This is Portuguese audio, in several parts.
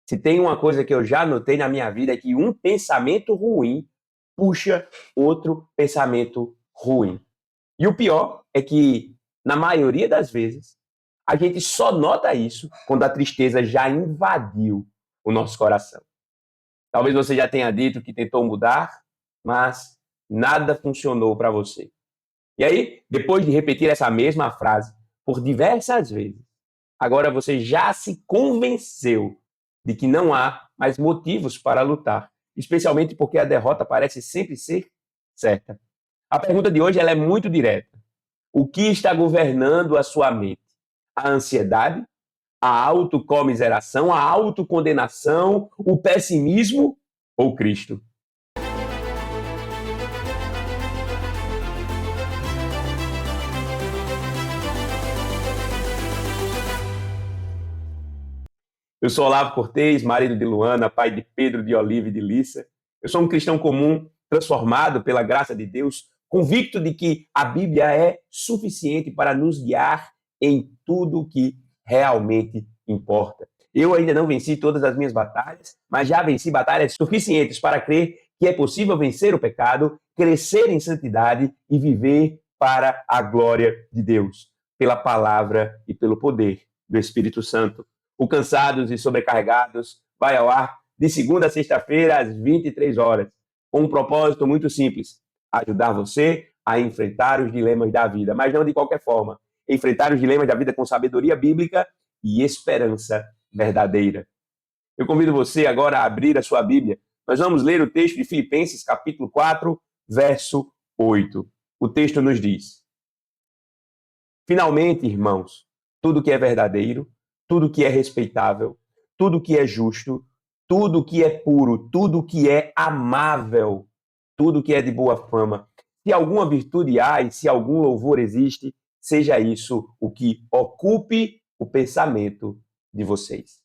Se tem uma coisa que eu já notei na minha vida é que um pensamento ruim puxa outro pensamento ruim. E o pior é que, na maioria das vezes, a gente só nota isso quando a tristeza já invadiu o nosso coração. Talvez você já tenha dito que tentou mudar, mas nada funcionou para você. E aí, depois de repetir essa mesma frase por diversas vezes, agora você já se convenceu de que não há mais motivos para lutar, especialmente porque a derrota parece sempre ser certa. A pergunta de hoje ela é muito direta. O que está governando a sua mente? A ansiedade, a autocomiseração, a autocondenação, o pessimismo ou Cristo? Eu sou Olavo Cortez, marido de Luana, pai de Pedro, de Oliva e de Lissa. Eu sou um cristão comum, transformado pela graça de Deus, convicto de que a Bíblia é suficiente para nos guiar em tudo o que realmente importa. Eu ainda não venci todas as minhas batalhas, mas já venci batalhas suficientes para crer que é possível vencer o pecado, crescer em santidade e viver para a glória de Deus, pela palavra e pelo poder do Espírito Santo. O Cansados e Sobrecarregados vai ao ar de segunda a sexta-feira, às 23 horas, com um propósito muito simples: ajudar você a enfrentar os dilemas da vida, mas não de qualquer forma. Enfrentar os dilemas da vida com sabedoria bíblica e esperança verdadeira. Eu convido você agora a abrir a sua Bíblia. Nós vamos ler o texto de Filipenses, capítulo 4, verso 8. O texto nos diz: Finalmente, irmãos, tudo que é verdadeiro, tudo que é respeitável, tudo que é justo, tudo que é puro, tudo que é amável, tudo que é de boa fama. Se alguma virtude há e se algum louvor existe, seja isso o que ocupe o pensamento de vocês.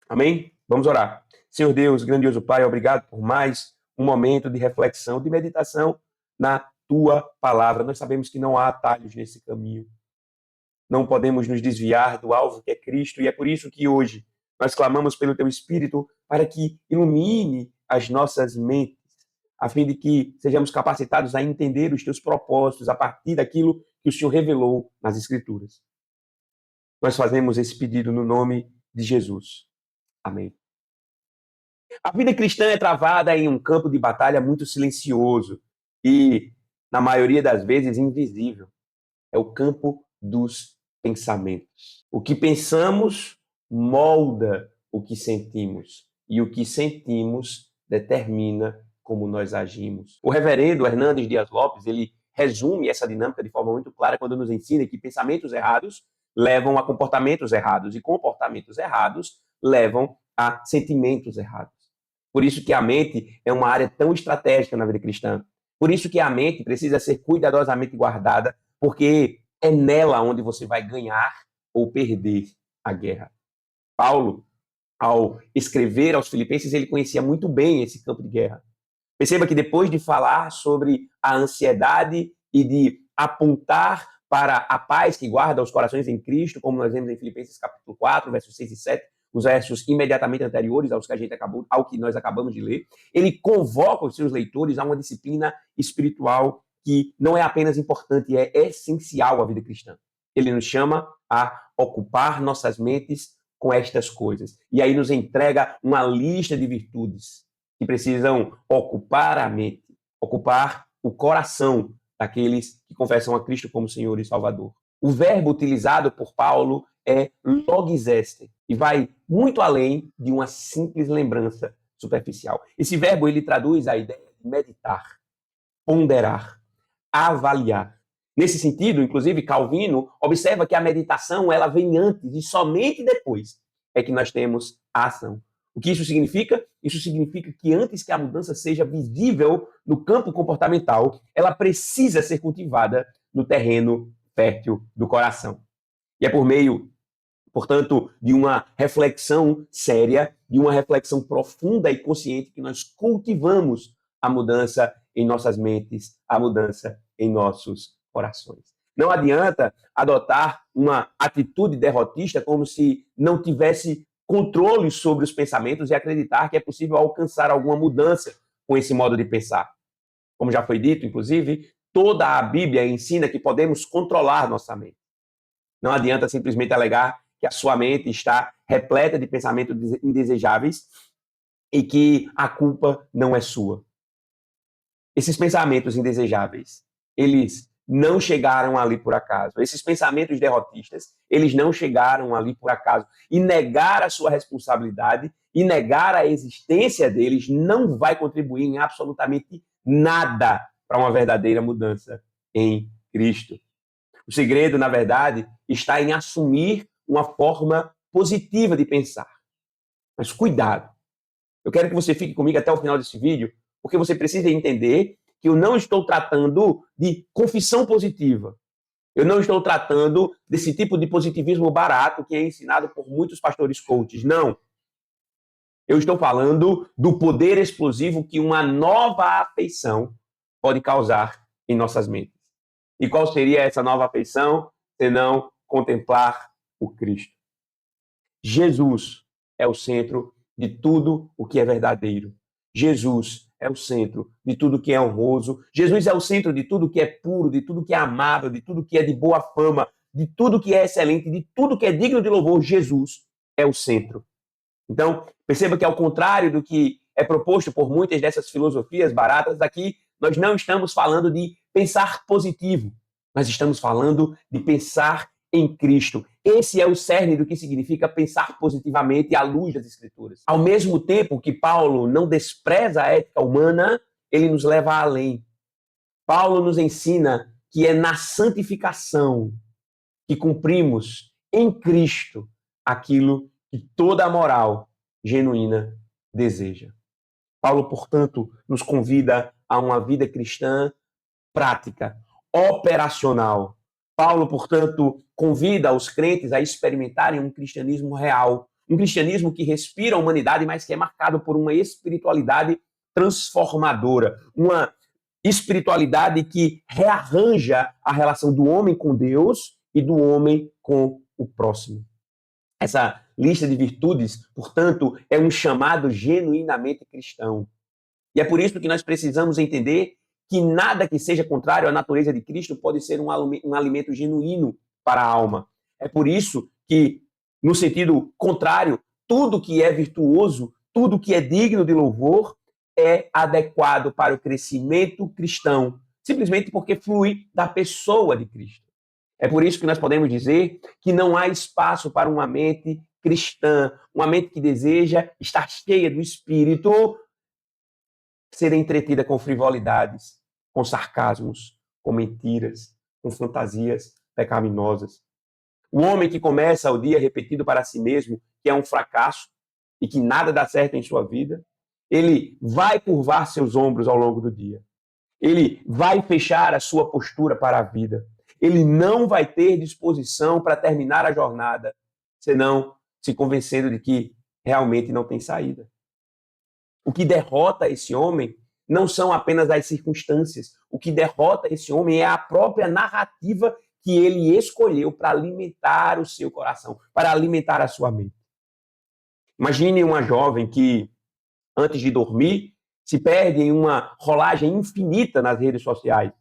Amém? Vamos orar. Senhor Deus, grandioso Pai, obrigado por mais um momento de reflexão, de meditação na tua palavra. Nós sabemos que não há atalhos nesse caminho. Não podemos nos desviar do alvo que é Cristo, e é por isso que hoje nós clamamos pelo teu Espírito para que ilumine as nossas mentes, a fim de que sejamos capacitados a entender os teus propósitos a partir daquilo que o Senhor revelou nas Escrituras. Nós fazemos esse pedido no nome de Jesus. Amém. A vida cristã é travada em um campo de batalha muito silencioso e, na maioria das vezes, invisível. É o campo dos pensamentos. O que pensamos molda o que sentimos, e o que sentimos determina como nós agimos. O reverendo Hernandes Dias Lopes, ele resume essa dinâmica de forma muito clara quando nos ensina que pensamentos errados levam a comportamentos errados, e comportamentos errados levam a sentimentos errados. Por isso que a mente é uma área tão estratégica na vida cristã. Por isso que a mente precisa ser cuidadosamente guardada, porque é nela onde você vai ganhar ou perder a guerra. Paulo, ao escrever aos Filipenses, ele conhecia muito bem esse campo de guerra. Perceba que depois de falar sobre a ansiedade e de apontar para a paz que guarda os corações em Cristo, como nós vemos em Filipenses capítulo 4, versos 6 e 7, os versos imediatamente anteriores ao que nós acabamos de ler, ele convoca os seus leitores a uma disciplina espiritual que não é apenas importante, é essencial à vida cristã. Ele nos chama a ocupar nossas mentes com estas coisas. E aí nos entrega uma lista de virtudes que precisam ocupar a mente, ocupar o coração daqueles que confessam a Cristo como Senhor e Salvador. O verbo utilizado por Paulo é logizeste e vai muito além de uma simples lembrança superficial. Esse verbo ele traduz a ideia de meditar, ponderar, avaliar. Nesse sentido, inclusive, Calvino observa que a meditação ela vem antes e somente depois é que nós temos a ação. O que isso significa? Isso significa que antes que a mudança seja visível no campo comportamental, ela precisa ser cultivada no terreno fértil do coração. E é por meio, portanto, de uma reflexão séria, de uma reflexão profunda e consciente que nós cultivamos a mudança em nossas mentes, a mudança em nossos corações. Não adianta adotar uma atitude derrotista como se não tivesse controle sobre os pensamentos e acreditar que é possível alcançar alguma mudança com esse modo de pensar. Como já foi dito, inclusive, toda a Bíblia ensina que podemos controlar nossa mente. Não adianta simplesmente alegar que a sua mente está repleta de pensamentos indesejáveis e que a culpa não é sua. Esses pensamentos indesejáveis, eles não chegaram ali por acaso. Esses pensamentos derrotistas, eles não chegaram ali por acaso. E negar a sua responsabilidade e negar a existência deles não vai contribuir em absolutamente nada para uma verdadeira mudança em Cristo. O segredo, na verdade, está em assumir uma forma positiva de pensar. Mas cuidado. Eu quero que você fique comigo até o final desse vídeo, porque você precisa entender que eu não estou tratando de confissão positiva. Eu não estou tratando desse tipo de positivismo barato que é ensinado por muitos pastores coaches. Não. Eu estou falando do poder explosivo que uma nova afeição pode causar em nossas mentes. E qual seria essa nova afeição, senão contemplar o Cristo? Jesus é o centro de tudo o que é verdadeiro. Jesus é o centro de tudo que é honroso. Jesus é o centro de tudo que é puro, de tudo que é amável, de tudo que é de boa fama, de tudo que é excelente, de tudo que é digno de louvor. Jesus é o centro. Então, perceba que ao contrário do que é proposto por muitas dessas filosofias baratas, aqui nós não estamos falando de pensar positivo, nós estamos falando de pensar em Cristo. Esse é o cerne do que significa pensar positivamente à luz das Escrituras. Ao mesmo tempo que Paulo não despreza a ética humana, ele nos leva além. Paulo nos ensina que é na santificação que cumprimos em Cristo aquilo que toda a moral genuína deseja. Paulo, portanto, nos convida a uma vida cristã prática, operacional. Paulo, portanto, convida os crentes a experimentarem um cristianismo real, um cristianismo que respira a humanidade, mas que é marcado por uma espiritualidade transformadora, uma espiritualidade que rearranja a relação do homem com Deus e do homem com o próximo. Essa lista de virtudes, portanto, é um chamado genuinamente cristão. E é por isso que nós precisamos entender que nada que seja contrário à natureza de Cristo pode ser um alimento genuíno para a alma. É por isso que, no sentido contrário, tudo que é virtuoso, tudo que é digno de louvor, é adequado para o crescimento cristão, simplesmente porque flui da pessoa de Cristo. É por isso que nós podemos dizer que não há espaço para uma mente cristã, uma mente que deseja estar cheia do Espírito, ser entretida com frivolidades, com sarcasmos, com mentiras, com fantasias pecaminosas. O homem que começa o dia repetindo para si mesmo que é um fracasso e que nada dá certo em sua vida, ele vai curvar seus ombros ao longo do dia. Ele vai fechar a sua postura para a vida. Ele não vai ter disposição para terminar a jornada, senão se convencendo de que realmente não tem saída. O que derrota esse homem não são apenas as circunstâncias. O que derrota esse homem é a própria narrativa que ele escolheu para alimentar o seu coração, para alimentar a sua mente. Imagine uma jovem que, antes de dormir, se perde em uma rolagem infinita nas redes sociais,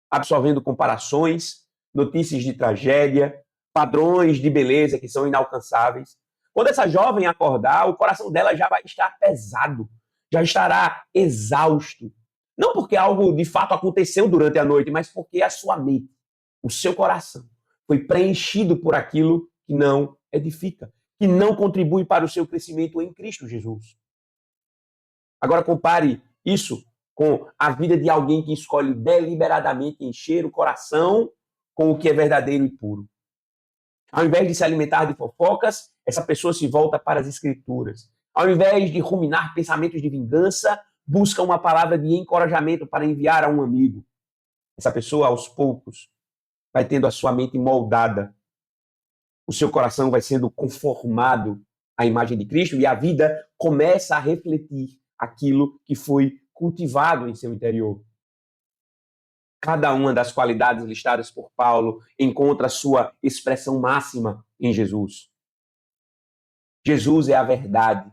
absorvendo comparações, notícias de tragédia, padrões de beleza que são inalcançáveis. Quando essa jovem acordar, o coração dela já vai estar pesado, já estará exausto. Não porque algo de fato aconteceu durante a noite, mas porque a sua mente, o seu coração, foi preenchido por aquilo que não edifica, que não contribui para o seu crescimento em Cristo Jesus. Agora compare isso com a vida de alguém que escolhe deliberadamente encher o coração com o que é verdadeiro e puro. Ao invés de se alimentar de fofocas, essa pessoa se volta para as Escrituras. Ao invés de ruminar pensamentos de vingança, busca uma palavra de encorajamento para enviar a um amigo. Essa pessoa, aos poucos, vai tendo a sua mente moldada. O seu coração vai sendo conformado à imagem de Cristo e a vida começa a refletir aquilo que foi cultivado em seu interior. Cada uma das qualidades listadas por Paulo encontra sua expressão máxima em Jesus. Jesus é a verdade.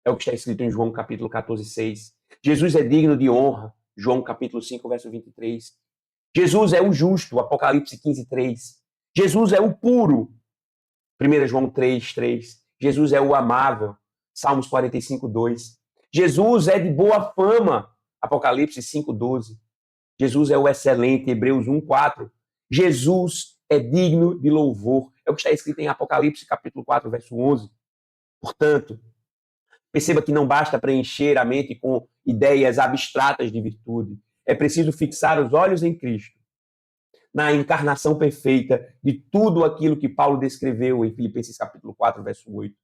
É o que está escrito em João capítulo 14, 6. Jesus é digno de honra. João capítulo 5, verso 23. Jesus é o justo. Apocalipse 15, 3. Jesus é o puro. 1 João 3, 3. Jesus é o amável. Salmos 45, 2. Jesus é de boa fama. Apocalipse 5, 12. Jesus é o excelente. Hebreus 1, 4. Jesus é digno de louvor. É o que está escrito em Apocalipse capítulo 4, verso 11. Portanto, perceba que não basta preencher a mente com ideias abstratas de virtude. É preciso fixar os olhos em Cristo, na encarnação perfeita de tudo aquilo que Paulo descreveu em Filipenses capítulo 4, verso 8.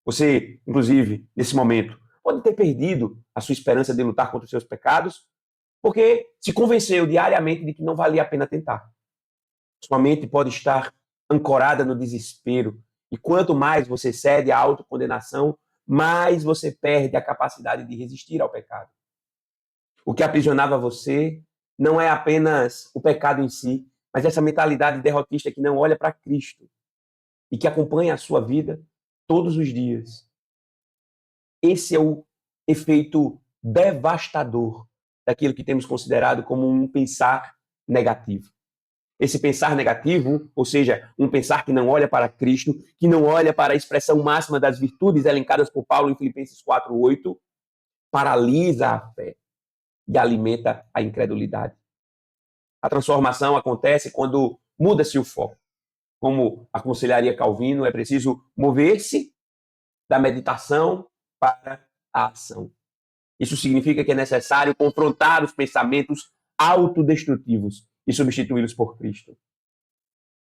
Você, inclusive, nesse momento, pode ter perdido a sua esperança de lutar contra os seus pecados, porque se convenceu diariamente de que não valia a pena tentar. Sua mente pode estar ancorada no desespero, e quanto mais você cede à autocondenação, mais você perde a capacidade de resistir ao pecado. O que aprisionava você não é apenas o pecado em si, mas essa mentalidade derrotista que não olha para Cristo e que acompanha a sua vida todos os dias. Esse é o efeito devastador daquilo que temos considerado como um pensar negativo. Esse pensar negativo, ou seja, um pensar que não olha para Cristo, que não olha para a expressão máxima das virtudes elencadas por Paulo em Filipenses 4:8, paralisa a fé e alimenta a incredulidade. A transformação acontece quando muda-se o foco. Como aconselharia Calvino, é preciso mover-se da meditação para a ação. Isso significa que é necessário confrontar os pensamentos autodestrutivos e substituí-los por Cristo.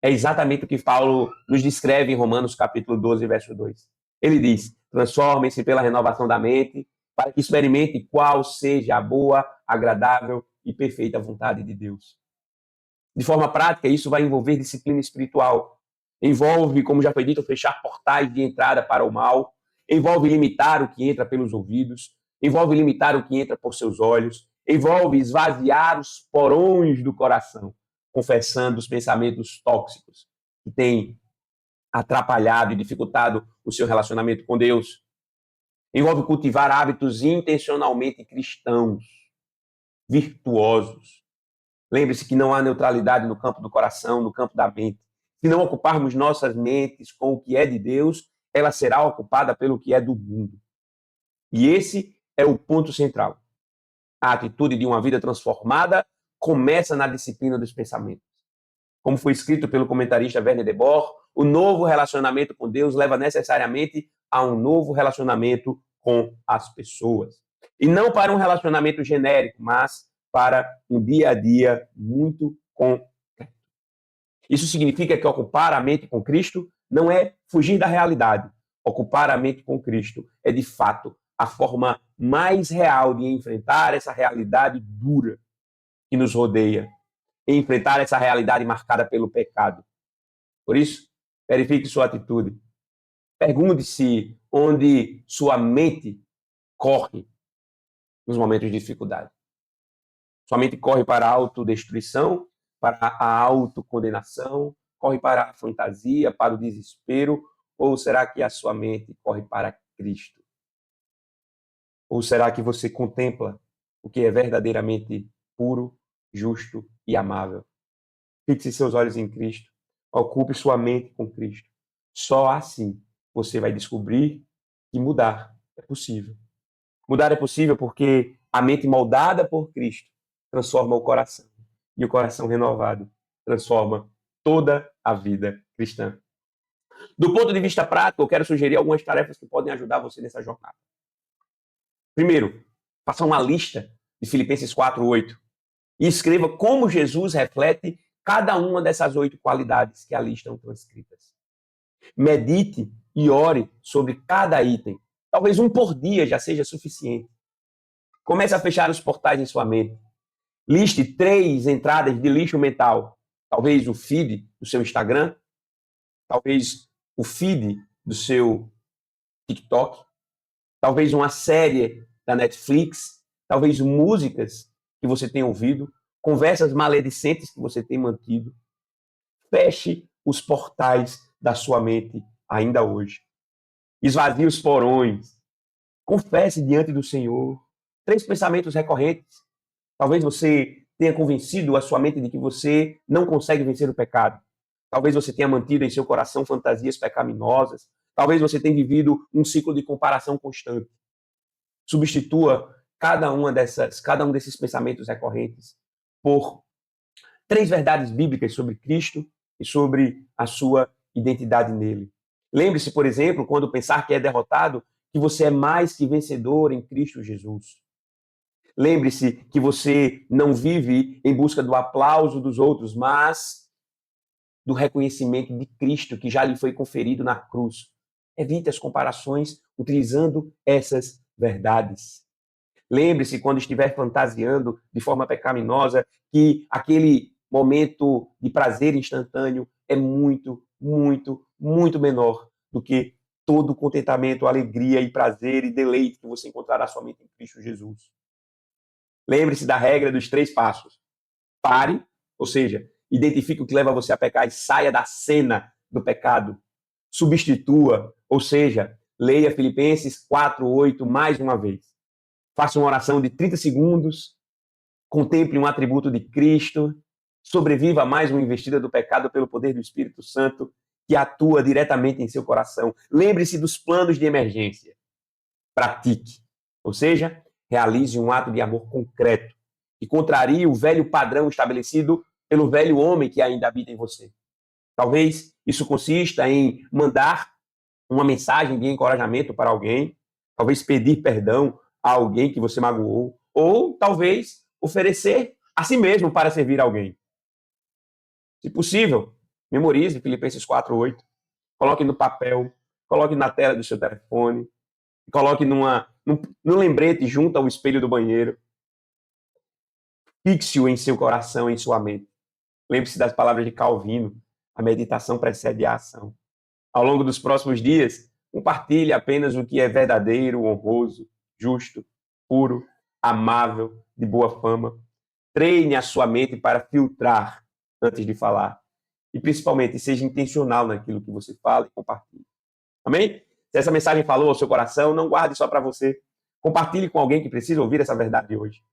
É exatamente o que Paulo nos descreve em Romanos capítulo 12, verso 2. Ele diz: transformem-se pela renovação da mente, para que experimente qual seja a boa, agradável e perfeita vontade de Deus. De forma prática, isso vai envolver disciplina espiritual. Envolve, como já foi dito, fechar portais de entrada para o mal. Envolve limitar o que entra pelos ouvidos. Envolve limitar o que entra por seus olhos. Envolve esvaziar os porões do coração, confessando os pensamentos tóxicos que têm atrapalhado e dificultado o seu relacionamento com Deus. Envolve cultivar hábitos intencionalmente cristãos, virtuosos. Lembre-se que não há neutralidade no campo do coração, no campo da mente. Se não ocuparmos nossas mentes com o que é de Deus, ela será ocupada pelo que é do mundo. E esse é o ponto central. A atitude de uma vida transformada começa na disciplina dos pensamentos. Como foi escrito pelo comentarista Werner de Boer, o novo relacionamento com Deus leva necessariamente a um novo relacionamento com as pessoas. E não para um relacionamento genérico, mas para um dia a dia muito concreto. Isso significa que ocupar a mente com Cristo não é fugir da realidade. Ocupar a mente com Cristo é, de fato, a forma mais real de enfrentar essa realidade dura que nos rodeia, e enfrentar essa realidade marcada pelo pecado. Por isso, verifique sua atitude. Pergunte-se onde sua mente corre nos momentos de dificuldade. Sua mente corre para a autodestruição, para a autocondenação, corre para a fantasia, para o desespero, ou será que a sua mente corre para Cristo? Ou será que você contempla o que é verdadeiramente puro, justo e amável? Fixe seus olhos em Cristo. Ocupe sua mente com Cristo. Só assim você vai descobrir que mudar é possível. Mudar é possível porque a mente moldada por Cristo transforma o coração. E o coração renovado transforma toda a vida cristã. Do ponto de vista prático, eu quero sugerir algumas tarefas que podem ajudar você nessa jornada. Primeiro, faça uma lista de Filipenses 4:8 e escreva como Jesus reflete cada uma dessas 8 qualidades que ali estão transcritas. Medite e ore sobre cada item. Talvez um por dia já seja suficiente. Comece a fechar os portais em sua mente. Liste 3 entradas de lixo mental. Talvez o feed do seu Instagram, talvez o feed do seu TikTok, talvez uma série da Netflix, talvez músicas que você tem ouvido, conversas maledicentes que você tem mantido. Feche os portais da sua mente ainda hoje. Esvazie os porões. Confesse diante do Senhor. 3 pensamentos recorrentes. Talvez você tenha convencido a sua mente de que você não consegue vencer o pecado. Talvez você tenha mantido em seu coração fantasias pecaminosas. Talvez você tenha vivido um ciclo de comparação constante. Substitua cada um desses pensamentos recorrentes por 3 verdades bíblicas sobre Cristo e sobre a sua identidade nele. Lembre-se, por exemplo, quando pensar que é derrotado, que você é mais que vencedor em Cristo Jesus. Lembre-se que você não vive em busca do aplauso dos outros, mas do reconhecimento de Cristo que já lhe foi conferido na cruz. Evite as comparações utilizando essas verdades. Lembre-se, quando estiver fantasiando de forma pecaminosa, que aquele momento de prazer instantâneo é muito, muito, muito menor do que todo o contentamento, alegria e prazer e deleite que você encontrará somente em Cristo Jesus. Lembre-se da regra dos 3 passos. Pare, ou seja, identifique o que leva você a pecar e saia da cena do pecado. Substitua, ou seja, leia Filipenses 4:8 mais uma vez. Faça uma oração de 30 segundos, contemple um atributo de Cristo, sobreviva a mais uma investida do pecado pelo poder do Espírito Santo que atua diretamente em seu coração. Lembre-se dos planos de emergência. Pratique, ou seja, realize um ato de amor concreto que contrarie o velho padrão estabelecido pelo velho homem que ainda habita em você. Talvez isso consista em mandar uma mensagem de encorajamento para alguém, talvez pedir perdão a alguém que você magoou, ou talvez oferecer a si mesmo para servir alguém. Se possível, memorize Filipenses 4:8, coloque no papel, coloque na tela do seu telefone, coloque num lembrete junto ao espelho do banheiro. Fixe-o em seu coração, em sua mente. Lembre-se das palavras de Calvino, a meditação precede a ação. Ao longo dos próximos dias, compartilhe apenas o que é verdadeiro, honroso, justo, puro, amável, de boa fama. Treine a sua mente para filtrar antes de falar. E, principalmente, seja intencional naquilo que você fala e compartilhe. Amém? Se essa mensagem falou ao seu coração, não guarde só para você. Compartilhe com alguém que precisa ouvir essa verdade hoje.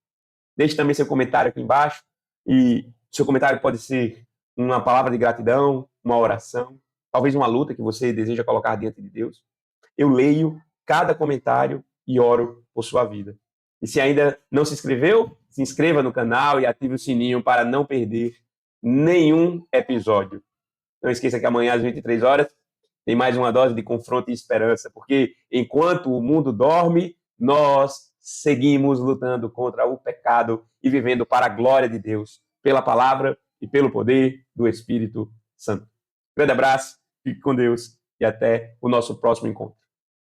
Deixe também seu comentário aqui embaixo. E seu comentário pode ser uma palavra de gratidão, uma oração, talvez uma luta que você deseja colocar diante de Deus. Eu leio cada comentário e oro por sua vida. E se ainda não se inscreveu, se inscreva no canal e ative o sininho para não perder nenhum episódio. Não esqueça que amanhã às 23 horas tem mais uma dose de confronto e esperança, porque enquanto o mundo dorme, nós seguimos lutando contra o pecado e vivendo para a glória de Deus, pela palavra e pelo poder do Espírito Santo. Grande abraço, fique com Deus e até o nosso próximo encontro.